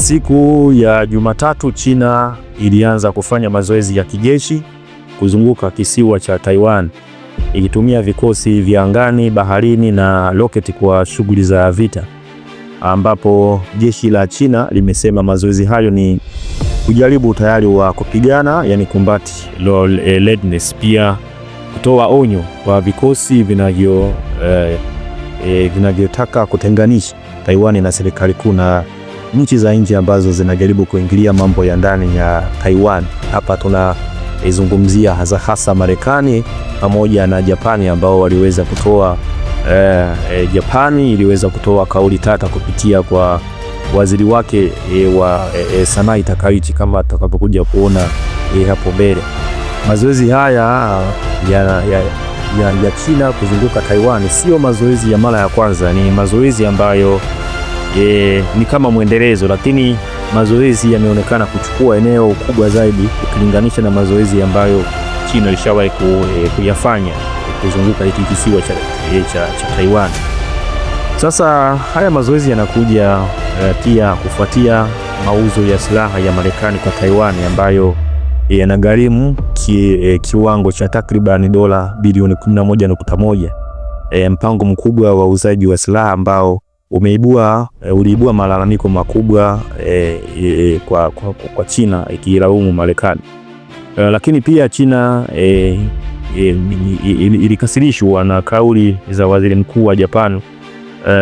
Siku ya Jumatatu, China ilianza kufanya mazoezi ya kijeshi kuzunguka kisiwa cha Taiwan, ikitumia vikosi vya angani, baharini na roketi kwa shughuli za vita, ambapo jeshi la China limesema mazoezi hayo ni kujaribu utayari wa kupigana, yani combat readiness, pia kutoa onyo kwa vikosi vinavyotaka kutenganisha Taiwan na serikali kuu na nchi za nje ambazo zinajaribu kuingilia mambo ya ndani ya Taiwan. Hapa tunazungumzia hasa Marekani pamoja na Japani, ambao waliweza kutoa Japani iliweza kutoa kauli tata kupitia kwa waziri wake wa Sanai Takaichi, kama tutakapokuja kuona hapo mbele. Mazoezi haya ya China kuzunguka Taiwan sio mazoezi ya mara ya kwanza, ni mazoezi ambayo ni kama mwendelezo, lakini mazoezi yameonekana kuchukua eneo kubwa zaidi ukilinganisha na mazoezi ambayo China ilishawahi kuyafanya kuzunguka hiki kisiwa cha Taiwan. Sasa haya mazoezi yanakuja pia kufuatia mauzo ya silaha ya Marekani kwa Taiwan ambayo yanagharimu kiwango cha takriban dola bilioni 11.1. Mpango mkubwa wa uuzaji wa silaha ambao uliibua malalamiko makubwa kwa China ikilaumu Marekani. Lakini pia China ilikasirishwa na kauli za waziri mkuu wa Japan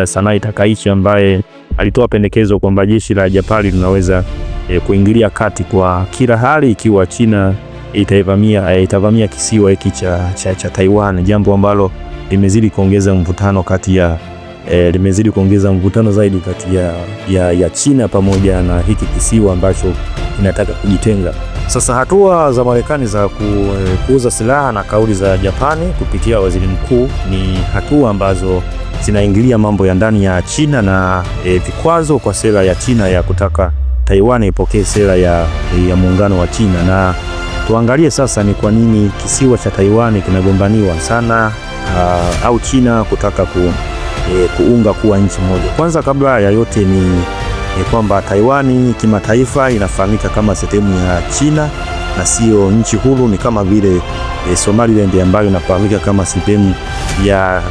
Sanai Takaichi, ambaye alitoa pendekezo kwamba jeshi la Japani linaweza kuingilia kati kwa kila hali ikiwa China itavamia kisiwa hiki cha Taiwan, jambo ambalo limezidi kuongeza mvutano zaidi kati ya China pamoja na hiki kisiwa ambacho kinataka kujitenga. Sasa hatua za Marekani za kuuza silaha na kauli za Japani kupitia waziri mkuu ni hatua ambazo zinaingilia mambo ya ndani ya China na vikwazo kwa sera ya China ya kutaka Taiwan ipokee sera ya muungano wa China. Na tuangalie sasa ni kwa nini kisiwa cha Taiwan kinagombaniwa sana, au China kutaka kuunga kuwa nchi moja. Kwanza kabla ya yote ni kwamba Taiwan kimataifa inafahamika kama sehemu ya China na sio nchi huru. Ni kama vile Somaliland ambayo inafahamika kama sehemu ya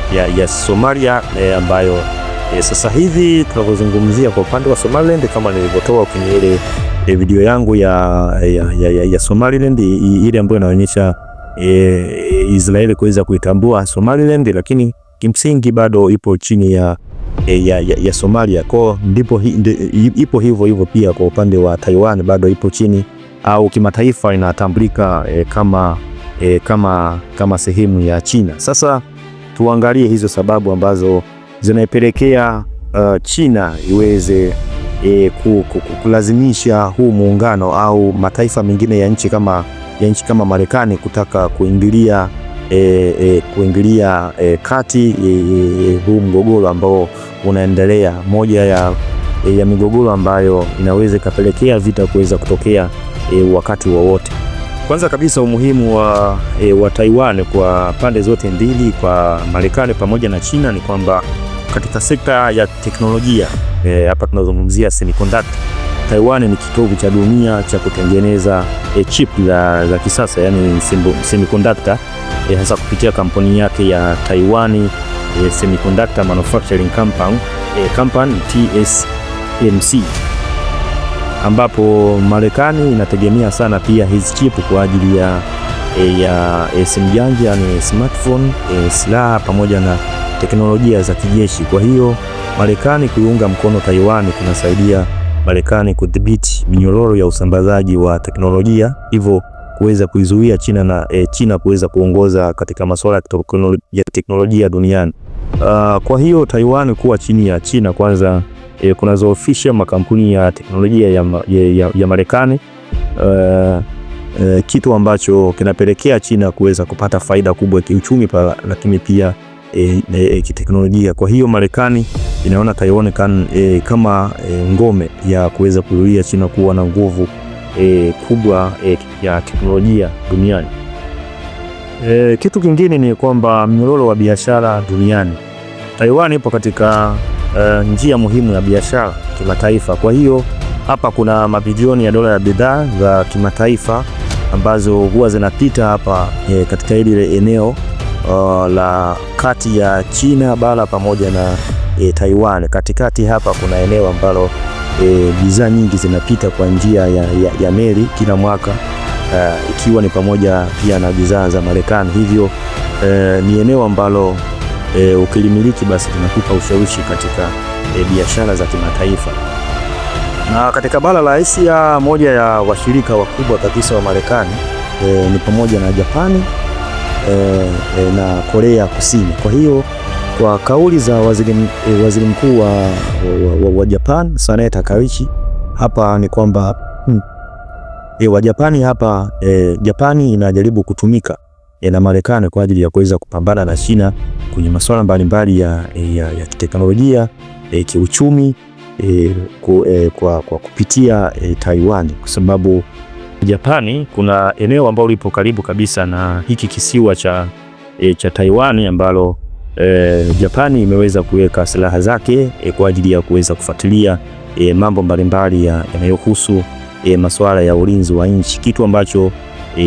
Somalia, ambayo sasa hivi tunavyozungumzia kwa upande wa Somaliland, kama nilivyotoa kwenye ile video yangu ya Somaliland ile ambayo inaonyesha Israeli kuweza kuitambua Somaliland, lakini kimsingi bado ipo chini ya Somalia. Kwa ndipo ipo hivyo pia kwa upande wa Taiwan, bado ipo chini au kimataifa inatambulika kama sehemu ya China. Sasa tuangalie hizo sababu ambazo zinaipelekea China iweze kulazimisha huu muungano au mataifa mengine ya nchi kama Marekani kutaka kuingilia kati huu mgogoro ambao unaendelea, moja ya migogoro ambayo inaweza ikapelekea vita kuweza kutokea wakati wowote. Kwanza kabisa umuhimu wa Taiwan kwa pande zote mbili, kwa Marekani pamoja na China, ni kwamba katika sekta ya teknolojia, hapa tunazungumzia semiconductor, Taiwan ni kitovu cha dunia cha kutengeneza chip za kisasa, yani semiconductor, hasa kupitia kampuni yake ya Taiwan Semiconductor Manufacturing Company TSMC, ambapo Marekani inategemea sana pia hizi chip kwa ajili ya simu janja, yani smartphone, silaha pamoja na teknolojia za kijeshi. Kwa hiyo Marekani kuiunga mkono Taiwan kunasaidia Marekani kudhibiti minyororo ya usambazaji wa teknolojia, hivyo kuweza kuizuia China kuweza kuongoza katika masuala ya teknolojia duniani. Kwa hiyo Taiwan kuwa chini ya China kwanza kunazoofisha makampuni ya teknolojia ya Marekani, kitu ambacho kinapelekea China kuweza kupata faida kubwa kiuchumi, lakini pia kiteknolojia. Kwa hiyo Marekani inaona Taiwan kama ngome ya kuweza kuzuia China kuwa na nguvu kubwa ya teknolojia duniani. Kitu kingine ni kwamba mnyororo wa biashara duniani, Taiwan ipo katika njia muhimu ya biashara kimataifa. Kwa hiyo hapa kuna mabilioni ya dola ya bidhaa za kimataifa ambazo huwa zinapita hapa katika ile eneo la kati ya China bara pamoja na Taiwan. Katikati hapa kuna eneo ambalo bidhaa nyingi zinapita kwa njia ya meli kila mwaka, ikiwa ni pamoja pia na bidhaa za Marekani. Hivyo ni eneo ambalo ukilimiliki basi linakupa ushawishi katika biashara za kimataifa. Na katika bara la Asia, moja ya washirika wakubwa kabisa wa Marekani ni pamoja na Japani na Korea Kusini. Kwa hiyo kwa kauli za waziri mkuu wa Japan Sanae Takaichi hapa ni kwamba wa Japani hapa Japani inajaribu kutumika na Marekani kwa ajili ya kuweza kupambana na China kwenye masuala mbalimbali ya teknolojia, kiuchumi, kwa kupitia Taiwan, kwa sababu Japani kuna eneo ambalo lipo karibu kabisa na hiki kisiwa cha Taiwan ambalo Japani imeweza kuweka silaha zake kwa ajili ya kuweza kufuatilia mambo mbalimbali yanayohusu masuala ya ulinzi wa nchi, kitu ambacho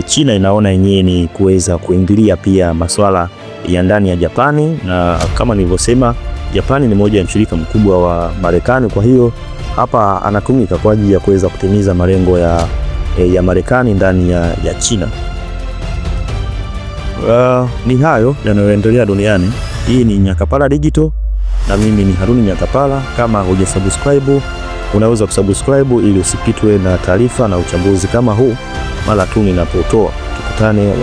China inaona yenyewe ni kuweza kuingilia pia masuala ya ndani ya Japani. Na kama nilivyosema, Japani ni moja ya mshirika mkubwa wa Marekani, kwa hiyo hapa anatumika kwa ajili ya kuweza kutimiza malengo ya Marekani ndani ya China. Ni hayo yanayoendelea duniani. Hii ni Nyakapala Digital na mimi ni Haruni Nyakapala. Kama hujasubscribe, unaweza kusubscribe ili usipitwe na taarifa na uchambuzi kama huu mara tu ninapotoa. Tukutane